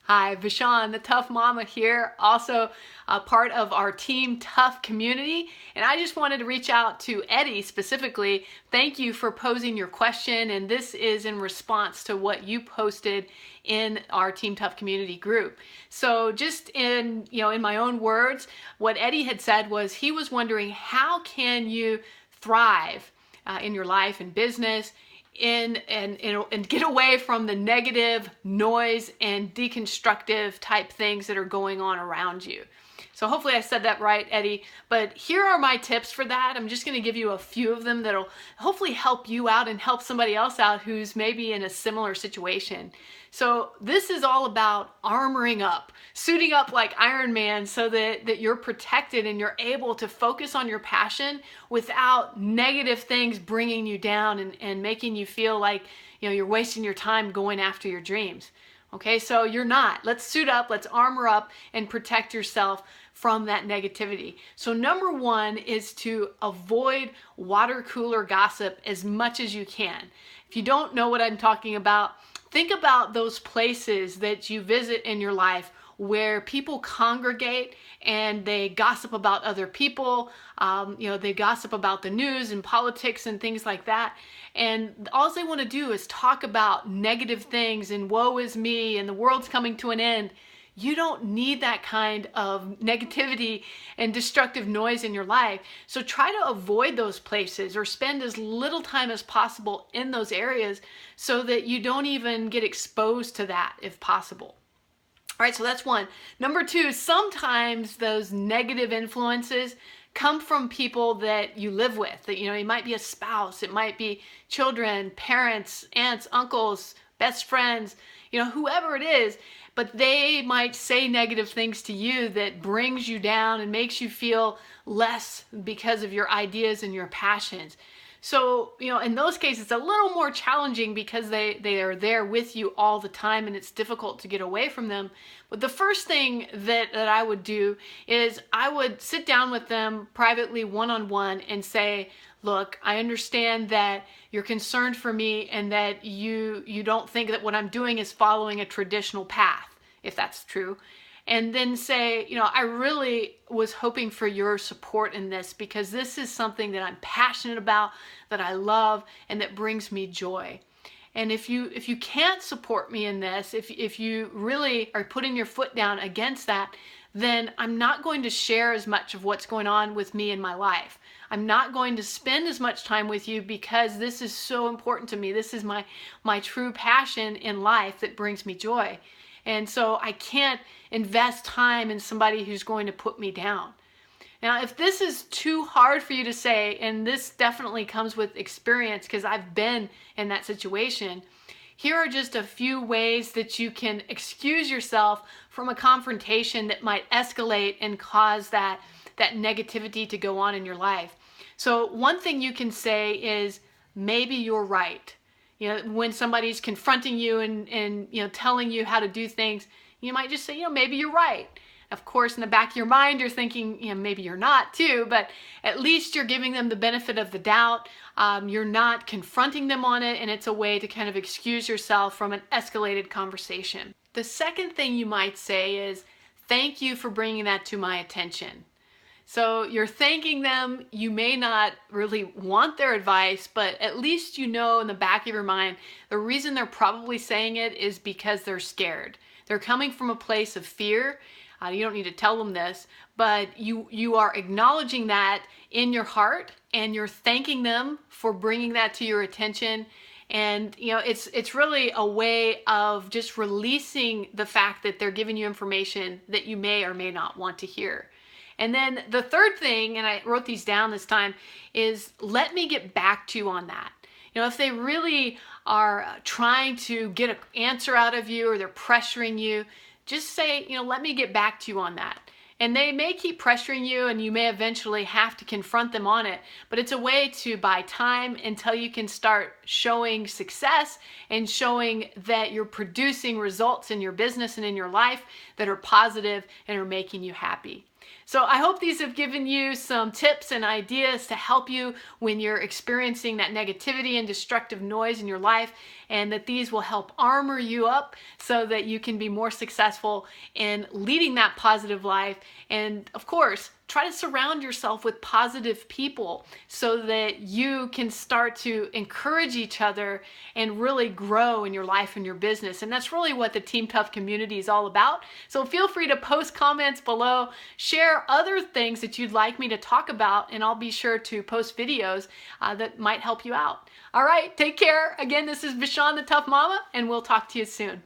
Hi, Vishon, the Tough Mama here, also a part of our Team Tough community. And I just wanted to reach out to Eddie specifically. Thank you for posing your question. And this is in response to what you posted in our Team Tough community group. So just in my own words, what Eddie had said was he was wondering, how can you thrive in your life and business and get away from the negative noise and deconstructive type things that are going on around you. So hopefully I said that right, Eddie. But here are my tips for that. I'm just going to give you a few of them that'll hopefully help you out and help somebody else out who's maybe in a similar situation. So this is all about armoring up, suiting up like Iron Man so that you're protected and you're able to focus on your passion without negative things bringing you down and making you feel like you're wasting your time going after your dreams. Okay, so you're not. Let's suit up, let's armor up and protect yourself from that negativity. So number one is to avoid water cooler gossip as much as you can. If you don't know what I'm talking about, think about those places that you visit in your life where people congregate and they gossip about other people. They gossip about the news and politics and things like that. And all they want to do is talk about negative things and woe is me and the world's coming to an end. You don't need that kind of negativity and destructive noise in your life. So try to avoid those places or spend as little time as possible in those areas so that you don't even get exposed to that if possible. All right, so that's one. Number two, sometimes those negative influences come from people that you live with. That it might be a spouse, it might be children, parents, aunts, uncles, best friends, whoever it is, but they might say negative things to you that brings you down and makes you feel less because of your ideas and your passions. So, in those cases, it's a little more challenging because they are there with you all the time and it's difficult to get away from them. But the first thing that I would do is I would sit down with them privately one-on-one and say, look, I understand that you're concerned for me and that you don't think that what I'm doing is following a traditional path, if that's true. And then say, I really was hoping for your support in this because this is something that I'm passionate about, that I love, and that brings me joy. And if you can't support me in this, if you really are putting your foot down against that, then I'm not going to share as much of what's going on with me in my life. I'm not going to spend as much time with you because this is so important to me. This is my true passion in life that brings me joy. And so I can't invest time in somebody who's going to put me down. Now, if this is too hard for you to say, and this definitely comes with experience because I've been in that situation, here are just a few ways that you can excuse yourself from a confrontation that might escalate and cause that negativity to go on in your life. So one thing you can say is, maybe you're right. When somebody's confronting you and telling you how to do things, you might just say, maybe you're right. Of course, in the back of your mind, you're thinking, maybe you're not too, but at least you're giving them the benefit of the doubt. You're not confronting them on it, and it's a way to kind of excuse yourself from an escalated conversation. The second thing you might say is, thank you for bringing that to my attention. So you're thanking them. You may not really want their advice, but at least in the back of your mind, the reason they're probably saying it is because they're scared. They're coming from a place of fear. You don't need to tell them this, but you are acknowledging that in your heart and you're thanking them for bringing that to your attention. And it's really a way of just releasing the fact that they're giving you information that you may or may not want to hear. And then the third thing, and I wrote these down this time, is let me get back to you on that. If they really are trying to get an answer out of you or they're pressuring you, just say, let me get back to you on that. And they may keep pressuring you and you may eventually have to confront them on it, but it's a way to buy time until you can start showing success and showing that you're producing results in your business and in your life that are positive and are making you happy. So I hope these have given you some tips and ideas to help you when you're experiencing that negativity and destructive noise in your life, and that these will help armor you up so that you can be more successful in leading that positive life. And of course, try to surround yourself with positive people so that you can start to encourage each other and really grow in your life and your business. And that's really what the Team Tough community is all about. So feel free to post comments below, share other things that you'd like me to talk about, and I'll be sure to post videos that might help you out. All right, take care. Again, this is Vishon the Tough Mama, and we'll talk to you soon.